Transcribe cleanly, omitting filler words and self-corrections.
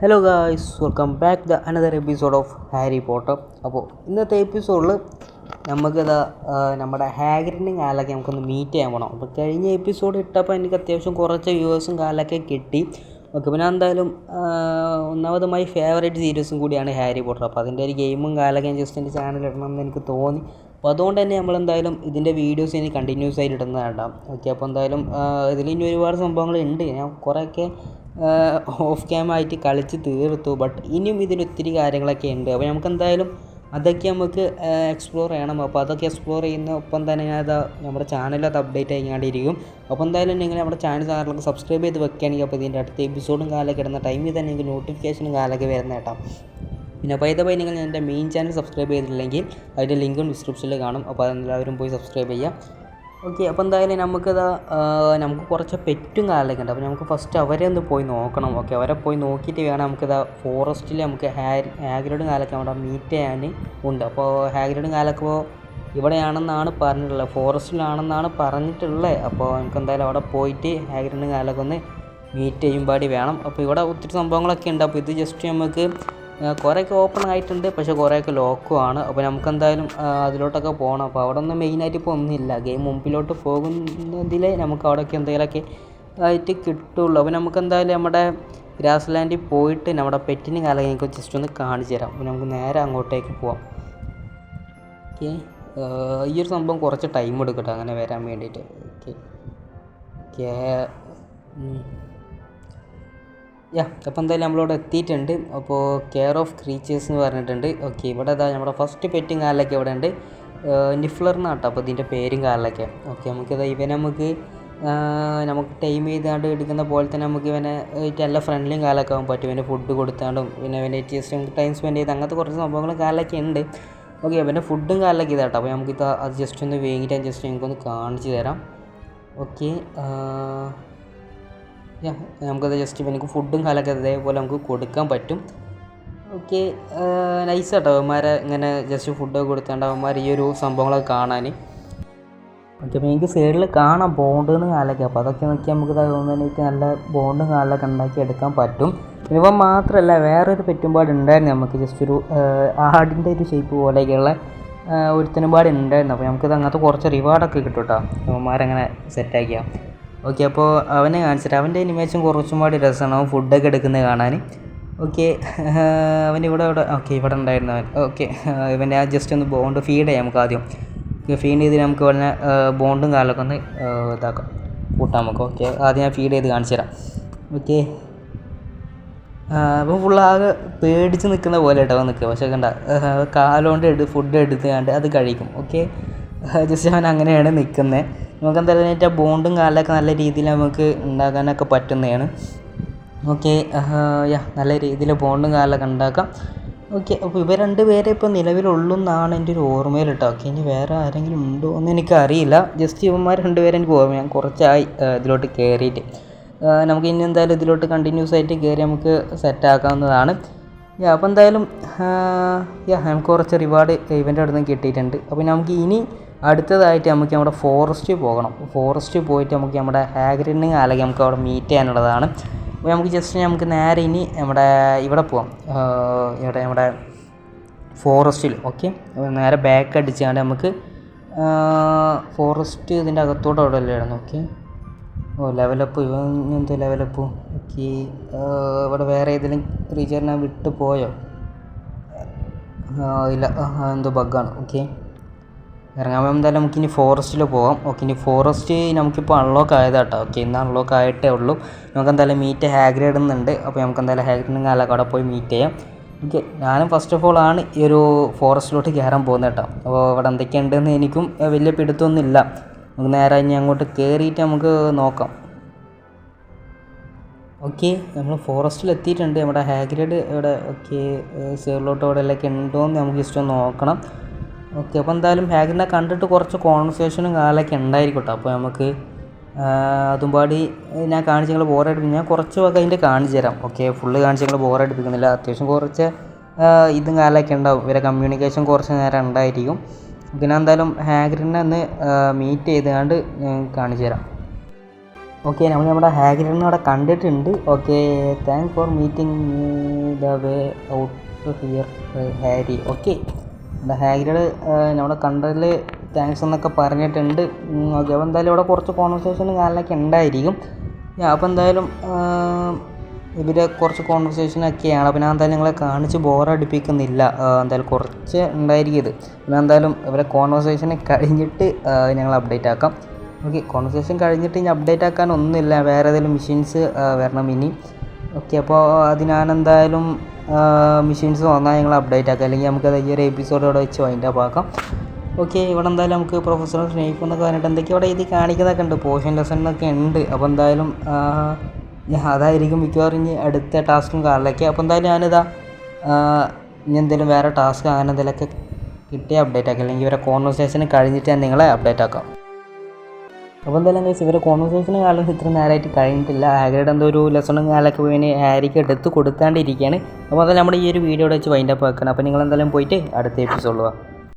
Hello guys, welcome back the another episode of Harry Potter. അപ്പോൾ ഇന്നത്തെ എപ്പിസോഡിൽ നമുക്കിതാ നമ്മുടെ ഹാഗ്രിഡിൻ്റെ കാലൊക്കെ നമുക്കൊന്ന് മീറ്റ് ചെയ്യാൻ പോകണം. അപ്പോൾ കഴിഞ്ഞ എപ്പിസോഡ് ഇട്ടപ്പോൾ എനിക്ക് അത്യാവശ്യം കുറച്ച് വ്യൂവേഴ്സും കാലൊക്കെ കിട്ടി. ഓക്കെ, പിന്നെ എന്തായാലും ഒന്നാമത് മൈ ഫേവറേറ്റ് സീരീസും കൂടിയാണ് ഹാരി പോട്ടർ. അപ്പോൾ അതിൻ്റെ ഒരു ഗെയിമും കാലൊക്കെ ഞാൻ ജസ്റ്റ് എൻ്റെ ചാനലിൽ ഇടണമെന്ന് എനിക്ക് തോന്നി. അപ്പോൾ അതുകൊണ്ട് തന്നെ നമ്മളെന്തായാലും ഇതിൻ്റെ വീഡിയോസ് ഇനി കണ്ടിന്യൂസ് ആയിട്ട് ഇടുന്നതാണ്. ഓക്കെ, അപ്പോൾ എന്തായാലും ഇതിൽ ഇനി ഒരുപാട് സംഭവങ്ങളുണ്ട്. ഞാൻ കുറേയൊക്കെ ഓഫ് ക്യാം ആയിട്ട് കളിച്ച് തീർത്തു. ബട്ട് ഇനിയും ഇതിലൊത്തിരി കാര്യങ്ങളൊക്കെ ഉണ്ട്. അപ്പോൾ നമുക്ക് എന്തായാലും അതൊക്കെ നമുക്ക് എക്സ്പ്ലോർ ചെയ്യണം. അപ്പോൾ അതൊക്കെ എക്സ്പ്ലോർ ചെയ്യുന്ന ഒപ്പം തന്നെ ഞാനത് നമ്മുടെ ചാനലത് അപ്ഡേറ്റ് ചെയ്യാണ്ടിരിക്കും. അപ്പോൾ എന്തായാലും നിങ്ങൾ നമ്മുടെ ചാനലൊക്കെ സബ്സ്ക്രൈബ് ചെയ്ത് വെക്കുകയാണെങ്കിൽ അപ്പോൾ ഇതിൻ്റെ അടുത്ത എപ്പിസോഡും കാലൊക്കെ ഇടുന്ന ടൈമിൽ തന്നെ നിങ്ങൾക്ക് നോട്ടിഫിക്കേഷനും കാലൊക്കെ വരുന്ന കേട്ടോ. പിന്നെ പൈതമായി നിങ്ങൾ എൻ്റെ മെയിൻ ചാനൽ സബ്സ്ക്രൈബ് ചെയ്തിട്ടില്ലെങ്കിൽ അതിൻ്റെ ലിങ്കും ഡിസ്ക്രിപ്ഷനിൽ കാണും. അപ്പോൾ അതെല്ലാവരും പോയി സബ്സ്ക്രൈബ് ചെയ്യാം. ഓക്കെ, അപ്പോൾ എന്തായാലും നമുക്ക് കുറച്ച് പെറ്റും കാലൊക്കെ ഉണ്ട്. അപ്പോൾ നമുക്ക് ഫസ്റ്റ് അവരെ ഒന്ന് പോയി നോക്കണം. ഓക്കെ, അവരെ പോയി നോക്കിയിട്ട് വേണം നമുക്കിതാ ഫോറസ്റ്റിൽ നമുക്ക് ഹാഗ്രിഡും കാലൊക്കെ അവിടെ മീറ്റ് ചെയ്യാൻ ഉണ്ട്. അപ്പോൾ ഹാഗ്രിഡും കാലൊക്കെ ഇവിടെയാണെന്നാണ് പറഞ്ഞിട്ടുള്ളത്, ഫോറസ്റ്റിലാണെന്നാണ് പറഞ്ഞിട്ടുള്ളത്. അപ്പോൾ നമുക്ക് എന്തായാലും അവിടെ പോയിട്ട് ഹാഗ്രിഡും കാലൊക്കെ ഒന്ന് മീറ്റ് ചെയ്യുമ്പാടി വേണം. അപ്പോൾ ഇവിടെ ഒത്തിരി സംഭവങ്ങളൊക്കെ ഉണ്ട്. അപ്പോൾ ഇത് ജസ്റ്റ് നമുക്ക് കുറേയൊക്കെ ഓപ്പൺ ആയിട്ടുണ്ട്, പക്ഷേ കുറേയൊക്കെ ലോക്കും ആണ്. അപ്പോൾ നമുക്കെന്തായാലും അതിലോട്ടൊക്കെ പോകണം. അപ്പോൾ അവിടെ ഒന്നും മെയിനായിട്ട് ഇപ്പോൾ ഒന്നുമില്ല. ഗെയിം മുമ്പിലോട്ട് പോകുന്നതിൽ നമുക്ക് അവിടെയൊക്കെ എന്തെങ്കിലുമൊക്കെ ആയിട്ട് കിട്ടുള്ളൂ. അപ്പോൾ നമുക്കെന്തായാലും നമ്മുടെ ഗ്രാസ് ലാൻഡിൽ പോയിട്ട് നമ്മുടെ പെറ്റിന് കാലം എനിക്ക് ജസ്റ്റ് ഒന്ന് കാണിച്ചു തരാം. അപ്പോൾ നമുക്ക് നേരെ അങ്ങോട്ടേക്ക് പോവാം. ഓക്കെ, ഈ ഒരു സംഭവം കുറച്ച് ടൈം എടുക്കട്ടെ അങ്ങനെ വരാൻ വേണ്ടിയിട്ട്. ഓക്കെ ഓക്കെ അപ്പോൾ എന്തായാലും നമ്മളിവിടെ എത്തിയിട്ടുണ്ട്. അപ്പോൾ കെയർ ഓഫ് ക്രീച്ചേഴ്സ് എന്ന് പറഞ്ഞിട്ടുണ്ട്. ഓക്കെ, ഇവിടെ നമ്മുടെ ഫസ്റ്റ് പെറ്റും കാലിലൊക്കെ ഇവിടെ ഉണ്ട്, നിഫ്ലർ എന്നാട്ടോ അപ്പോൾ ഇതിൻ്റെ പേരും കാലിലൊക്കെ. ഓക്കെ, നമുക്ക് ടൈം ചെയ്താണ്ട് എടുക്കുന്ന പോലെ തന്നെ നമുക്ക് ഇവനെ നല്ല ഫ്രണ്ട്ലിയും കാലൊക്കെ ആകാൻ പറ്റും. ഇവൻ്റെ ഫുഡ് കൊടുത്താണ്ടും പിന്നെ ഇവൻ്റെ ജസ്റ്റ് നമുക്ക് ടൈം സ്പെൻഡ് ചെയ്ത് അങ്ങനത്തെ കുറച്ച് സംഭവങ്ങളും കാലിലൊക്കെ ഉണ്ട്. ഓക്കെ, അവൻ്റെ ഫുഡും കാലിലൊക്കെ ഇതാട്ടോ. അപ്പോൾ നമുക്കിത് അത് ജസ്റ്റ് ഒന്ന് വേങ്ങിയിട്ട് ജസ്റ്റ് ഞങ്ങൾക്കൊന്ന് കാണിച്ചു തരാം. ഓക്കെ, നമുക്കത് ജസ്റ്റ് എനിക്ക് ഫുഡും കാലൊക്കെ അതേപോലെ നമുക്ക് കൊടുക്കാൻ പറ്റും. ഓക്കെ, നൈസ് കേട്ടോ അവന്മാരെ ഇങ്ങനെ ജസ്റ്റ് ഫുഡൊക്കെ കൊടുത്താണ്ട് അവന്മാർ ഈ ഒരു സംഭവങ്ങളൊക്കെ കാണാൻ. ഓക്കെ, അപ്പോൾ എനിക്ക് സൈഡിൽ കാണാം ബോണ്ടെന്ന് കാലൊക്കെ. അപ്പോൾ അതൊക്കെ നോക്കി നമുക്ക് തോന്നുന്നതിനേക്ക് നല്ല ബോണ്ടും കാലൊക്കെ ഉണ്ടാക്കി എടുക്കാൻ പറ്റും. ഇപ്പം മാത്രമല്ല വേറൊരു പെറ്റുംപാട് ഉണ്ടായിരുന്നു നമുക്ക്, ജസ്റ്റ് ഒരു ആടിൻ്റെ ഒരു ഷേപ്പ് പോലെയൊക്കെയുള്ള ഒരുത്തനുപാട് ഉണ്ടായിരുന്നു. അപ്പോൾ നമുക്കിത് അങ്ങനത്തെ കുറച്ച് റിവാർഡൊക്കെ കിട്ടും കേട്ടോ അവന്മാരങ്ങനെ സെറ്റാക്കിയാൽ. ഓക്കെ, അപ്പോൾ അവനെ കാണിച്ചിട്ട് അവൻ്റെ അനിമേഷൻ കുറച്ചും കൂടി രസമാണ്, അവൻ ഫുഡൊക്കെ എടുക്കുന്നത് കാണാൻ. ഓക്കെ, ഇവിടെ ഇവിടെ ഉണ്ടായിരുന്നു അവൻ. ഓക്കെ, ഇവൻ്റെ ജസ്റ്റ് ഒന്ന് ബോണ്ട് ഫീഡ് ചെയ്യാം നമുക്ക് ആദ്യം. ഫീഡ് ചെയ്ത് നമുക്ക് ഉടനെ ബോണ്ടും കാലൊക്കെ ഒന്ന് ഇതാക്കാം, കൂട്ടാം നമുക്ക്. ഓക്കെ, ആദ്യം ഞാൻ ഫീഡ് ചെയ്ത് കാണിച്ചു തരാം. ഓക്കെ, അപ്പോൾ ഫുള്ളാകെ പേടിച്ച് നിൽക്കുന്ന പോലെ കേട്ടോ നിൽക്കുക. പക്ഷേ കണ്ട കാലുകൊണ്ട് ഫുഡ് എടുത്തുകൊണ്ട് അത് കഴിക്കും. ഓക്കെ, ജസ്റ്റ് അവൻ അങ്ങനെയാണ് നിൽക്കുന്നത്. നമുക്ക് എന്തായാലും ആ ബോണ്ടും കാലൊക്കെ നല്ല രീതിയിൽ നമുക്ക് ഉണ്ടാക്കാനൊക്കെ പറ്റുന്നതാണ്. ഓക്കെ, നല്ല രീതിയിൽ ബോണ്ടും കാലൊക്കെ ഉണ്ടാക്കാം. ഓക്കെ, അപ്പോൾ ഇവർ രണ്ട് പേരെ ഇപ്പോൾ നിലവിലുള്ളൂ എന്നാണ് എൻ്റെ ഒരു ഓർമ്മയിൽ കേട്ടോ. ഓക്കെ, ഇനി വേറെ ആരെങ്കിലും ഉണ്ടോ എന്ന് എനിക്കറിയില്ല. ജസ്റ്റ് ഇവന്മാർ രണ്ടുപേരും എനിക്ക് ഓർമ്മ, ഞാൻ കുറച്ചായി ഇതിലോട്ട് കയറിയിട്ട്. നമുക്ക് ഇനി എന്തായാലും ഇതിലോട്ട് കണ്ടിന്യൂസ് ആയിട്ട് കയറി നമുക്ക് സെറ്റാക്കാവുന്നതാണ്. അപ്പോൾ എന്തായാലും നമുക്ക് കുറച്ച് റിവാർഡ് ഇവൻ്റെ അടുത്ത് നിന്ന് കിട്ടിയിട്ടുണ്ട്. അപ്പോൾ നമുക്ക് ഇനി അടുത്തതായിട്ട് നമുക്ക് നമ്മുടെ ഫോറസ്റ്റിൽ പോകണം. ഫോറസ്റ്റിൽ പോയിട്ട് നമുക്ക് നമ്മുടെ ഹാഗ്രിഡിനെ അല്ലെങ്കിൽ നമുക്ക് അവിടെ മീറ്റ് ചെയ്യാനുള്ളതാണ്. അപ്പോൾ നമുക്ക് നേരെ ഇനി ഇവിടെ പോവാം, നമ്മുടെ ഫോറസ്റ്റിൽ. ഓക്കെ, നേരെ ബാക്ക് അടിച്ചാണ്ട് നമുക്ക് ഫോറസ്റ്റ് ഇതിൻ്റെ അകത്തോട്ട് അവിടെ അല്ലായിരുന്നു. ഓക്കെ, ലെവലപ്പ് എന്തോ ലെവലപ്പ്. ഓക്കെ, ഇവിടെ വേറെ ഏതെങ്കിലും ക്രീച്ചറിനെ വിട്ട് പോയോ? ഇല്ല, എന്തോ ബഗ്ഗാണ്. ഓക്കെ, ഇറങ്ങാൻ എന്തായാലും നമുക്കിനി ഫോറസ്റ്റിൽ പോകാം. ഓക്കെ, ഇനി ഫോറസ്റ്റ് നമുക്കിപ്പോൾ അൺലോക്ക് ആയതാട്ടോ. ഓക്കെ, ഇന്ന് അൺലോക്ക് ആയിട്ടേ ഉള്ളൂ. നമുക്ക് എന്തായാലും മീറ്റ് ഹാഗ്രിഡ് എന്നുണ്ട്. അപ്പോൾ നമുക്ക് എന്തായാലും ഹാഗ്രിഡിനും കാലൊക്കെ അവിടെ പോയി മീറ്റ് ചെയ്യാം. ഓക്കെ, ഞാനും ഫസ്റ്റ് ഓഫ് ഓൾ ആണ് ഈ ഒരു ഫോറസ്റ്റിലോട്ട് കയറാൻ പോകുന്നത് കേട്ടോ. അപ്പോൾ അവിടെ എന്തൊക്കെയുണ്ടെന്ന് എനിക്കും വലിയ പിടുത്തമൊന്നുമില്ല. നമുക്ക് നേരെ ഇനി അങ്ങോട്ട് കയറിയിട്ട് നമുക്ക് നോക്കാം. ഓക്കെ, നമ്മൾ ഫോറസ്റ്റിൽ എത്തിയിട്ടുണ്ട്. നമ്മുടെ ഹാഗ്രിഡ് ഇവിടെ ഓക്കെ സൈഡിലോട്ട് എവിടെയെല്ലാം ഉണ്ടോയെന്ന് നമുക്ക് ജസ്റ്റ് ഒന്ന് നോക്കണം. ഓക്കെ, അപ്പോൾ എന്തായാലും ഹാഗ്രിഡിനെ കണ്ടിട്ട് കുറച്ച് കോൺവെർസേഷനും കാലൊക്കെ ഉണ്ടായിരിക്കും കേട്ടോ. അപ്പോൾ നമുക്ക് അതും പാടി ഞാൻ കാണിച്ച് ഞങ്ങൾ ബോറടിപ്പിക്കും. ഞാൻ കുറച്ച് വക അതിൻ്റെ കാണിച്ചു തരാം. ഓക്കെ, ഫുള്ള് കാണിച്ച് ഞങ്ങൾ ബോറടിപ്പിക്കുന്നില്ല. അത്യാവശ്യം കുറച്ച് ഇതും കാലൊക്കെ ഉണ്ടാവും. ഇവരെ കമ്മ്യൂണിക്കേഷൻ കുറച്ച് നേരം ഉണ്ടായിരിക്കും. പിന്നെ എന്തായാലും ഹാഗ്രിഡിനെ ഒന്ന് മീറ്റ് ചെയ്തുകൊണ്ട് കാണിച്ചു തരാം. ഓക്കെ, നമ്മൾ നമ്മുടെ ഹാഗ്രിഡിനെ അവിടെ കണ്ടിട്ടുണ്ട്. Okay, thank for meeting the way out here Harry. Okay, നമ്മുടെ ഹാഗ്രിഡ് നമ്മളെ കണ്ടതിൽ താങ്ക്സ് എന്നൊക്കെ പറഞ്ഞിട്ടുണ്ട്. ഓക്കെ, അപ്പോൾ എന്തായാലും ഇവിടെ കുറച്ച് കോൺവെർസേഷനും കാര്യങ്ങളൊക്കെ ഉണ്ടായിരിക്കും. അപ്പോൾ എന്തായാലും ഇവർ കുറച്ച് കോൺവെർസേഷനൊക്കെയാണ്. അപ്പോൾ ഞാൻ എന്തായാലും നിങ്ങളെ കാണിച്ച് ബോറടിപ്പിക്കുന്നില്ല. എന്തായാലും കുറച്ച് ഉണ്ടായിരിക്കും ഇത്. പിന്നെ എന്തായാലും ഇവരെ കോൺവെർസേഷൻ കഴിഞ്ഞിട്ട് ഞങ്ങൾ അപ്ഡേറ്റ് ആക്കാം. ഓക്കെ, കോൺവെർസേഷൻ കഴിഞ്ഞിട്ട് ഇനി അപ്ഡേറ്റ് ആക്കാൻ ഒന്നുമില്ല, വേറെ ഏതെങ്കിലും മെഷീൻസ് വരണം ഇനി. ഓക്കെ, അപ്പോൾ അത് ഞാനെന്തായാലും മെഷീൻസ് വന്നാൽ ഞങ്ങൾ അപ്ഡേറ്റ് ആക്കാം, അല്ലെങ്കിൽ നമുക്കത് ഈ ഒരു എപ്പിസോഡ് ഇവിടെ വെച്ച് വൈൻഡ് അപ്പ് ആക്കാം. ഓക്കെ, ഇവിടെ എന്തായാലും നമുക്ക് പ്രൊഫസർ സ്നേഹിപ്പ് എന്നൊക്കെ പറഞ്ഞിട്ട് എന്തൊക്കെയോ ഇവിടെ ഇത് കാണിക്കുന്നതൊക്കെ ഉണ്ട്, പോർഷൻ ലെസൺ എന്നൊക്കെ ഉണ്ട്. അപ്പോൾ എന്തായാലും അതായിരിക്കും മിക്കവാറും ഇനി അടുത്ത ടാസ്കും കാറിലൊക്കെ. അപ്പോൾ എന്തായാലും ഞാനിതാ ഇനി എന്തെങ്കിലും വേറെ ടാസ്ക് അങ്ങനെ എന്തെങ്കിലുമൊക്കെ കിട്ടിയ അപ്ഡേറ്റ് ആക്കാം, അല്ലെങ്കിൽ ഇവരെ കോൺവെർസേഷൻ കഴിഞ്ഞിട്ട് ഞാൻ നിങ്ങളെ അപ്ഡേറ്റ് ആക്കാം. അപ്പോൾ എന്തായാലും ഗൈസ്, ഇവരെ കോൺവെർസേഷനും കാലം ഇത്ര നേരമായിട്ട് കഴിഞ്ഞിട്ടില്ല. ഹാഗ്രിഡ് എന്തോ ഒരു ലെസണും കാലൊക്കെ പോയി ഹാരിക്ക് എടുത്ത് കൊടുക്കാണ്ടിരിക്കുകയാണ്. അപ്പോൾ അതെല്ലാം നമ്മുടെ ഈ ഒരു വീഡിയോയുടെ വെച്ച് വൈൻഡ് അപ്പ് ആക്കണം. അപ്പോൾ നിങ്ങൾ എന്തായാലും പോയിട്ട് അടുത്ത എപ്പിസോഡ്